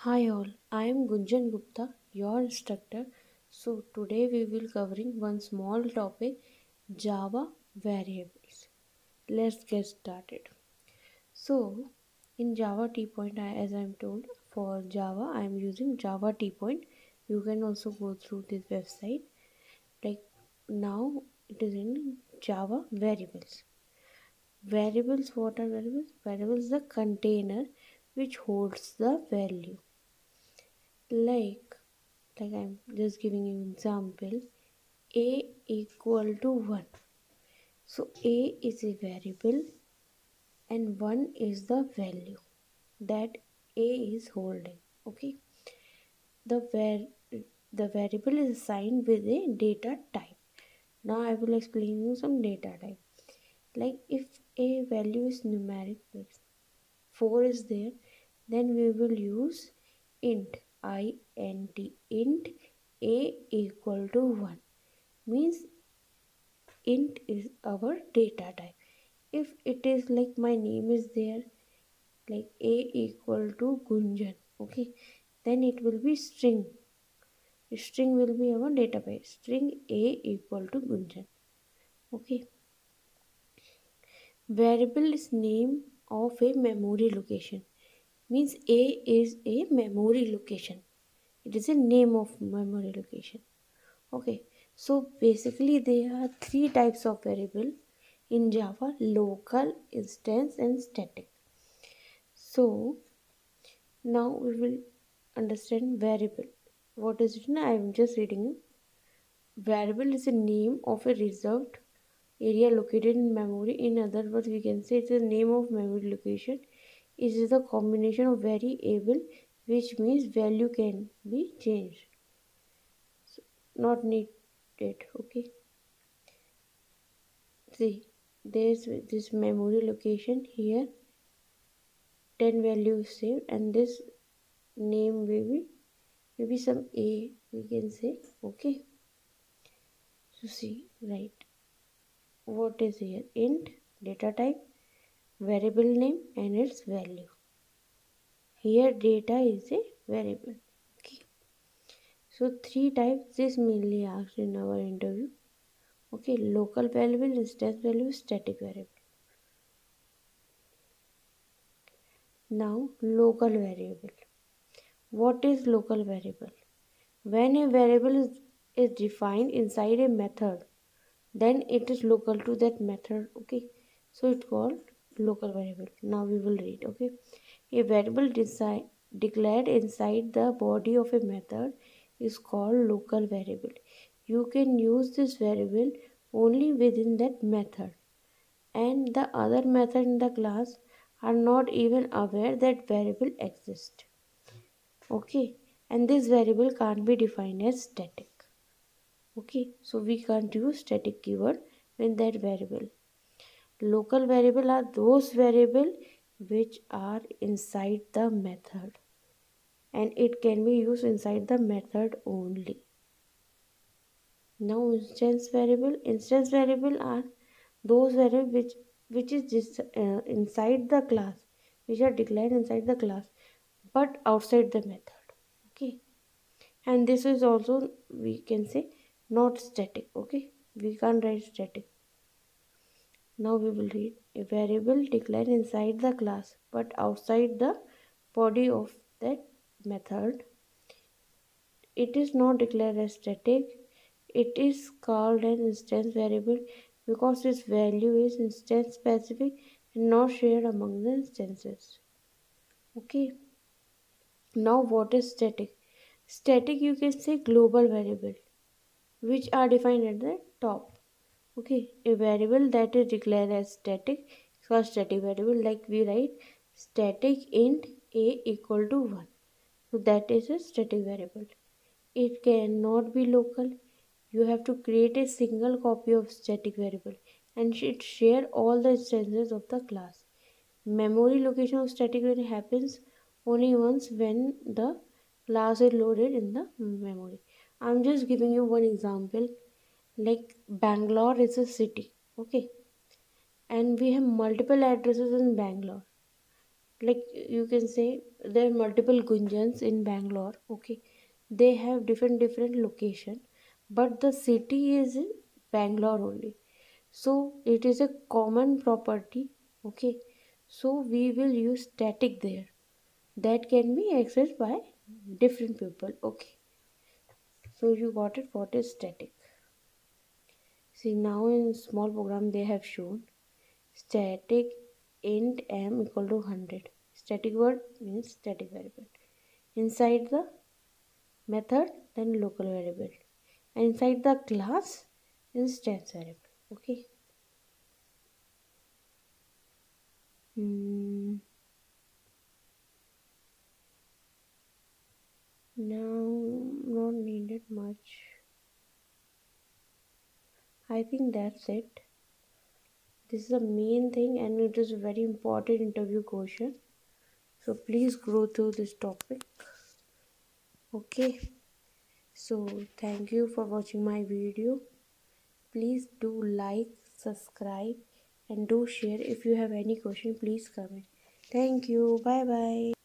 Hi all, I am Gunjan Gupta, your instructor. So today we will covering one small topic, Java variables. Let's get started. So in Java T point, as I am told, for Java I am using Java T point. You can also go through this website. Like now it is in Java variables. Variables, what are variables? Variables is the container which holds the value. Like I'm just giving you example. A equal to 1. So A is a variable and 1 is the value that A is holding. Okay. The the variable is assigned with a data type. Now I will explain you some data type. Like if a value is numeric, like 4 is there, then we will use int int a equal to 1, means int is our data type. If it is like my name is there, like a equal to Gunjan, okay, then it will be string will be our database, string a equal to Gunjan. Okay. Variable is name of a memory location, means a is a memory location, it is a name of memory location. Okay, so basically there are three types of variable in Java: local, instance, and static. So now we will understand variable. What is it? I am just reading it. Variable is a name of a reserved area located in memory. In other words, we can say it's a name of memory location. It is a combination of variable, which means value can be changed, not needed. Okay. See, there's this memory location here, 10 values saved, and this name will be maybe some A, we can say. Okay, so see, right, what is here? Int, data type, variable name, and its value. Here data is a variable. Okay, so three types this mainly asked in our interview. Okay, local variable, instance variable, static variable. Now local variable. What is local variable? When a variable is defined inside a method, then it is local to that method. Okay, so it's called local variable. Now we will read. Okay, a variable declared inside the body of a method is called local variable. You can use this variable only within that method, and the other method in the class are not even aware that variable exists. Okay, and this variable can't be defined as static. Okay, so we can't use static keyword in that variable. Local variable are those variable which are inside the method, and it can be used inside the method only. Now instance variable are those variable which is just inside the class, which are declared inside the class but outside the method. Okay, and this is also, we can say, not static. Okay, we can't write static. Now we will read a variable declared inside the class but outside the body of that method. It is not declared as static. It is called an instance variable because its value is instance specific and not shared among the instances. Okay, now what is static? Static, you can say, global variable which are defined at the top. Okay, a variable that is declared as static is called static variable. Like we write static int a equal to 1. So that is a static variable. It cannot be local. You have to create a single copy of static variable and it share all the instances of the class. Memory location of static variable happens only once when the class is loaded in the memory. I'm just giving you one example. Like Bangalore is a city. Okay, and we have multiple addresses in Bangalore. like you can say there are multiple gunjans in Bangalore. Okay, they have different location, but the city is in Bangalore only. So it is a common property. Okay, so we will use static there, that can be accessed by different people. Okay, so you got it, what is static. See, now in small program they have shown static int m equal to 100. Static word means static variable. Inside the method, then local variable. And inside the class, instance variable. Okay. Hmm. Now, not needed much. I think that's it. This is the main thing, and it is a very important interview question. So please go through this topic. Okay. So thank you for watching my video. Please do like, subscribe, and do share. If you have any question, please comment. Thank you. Bye bye.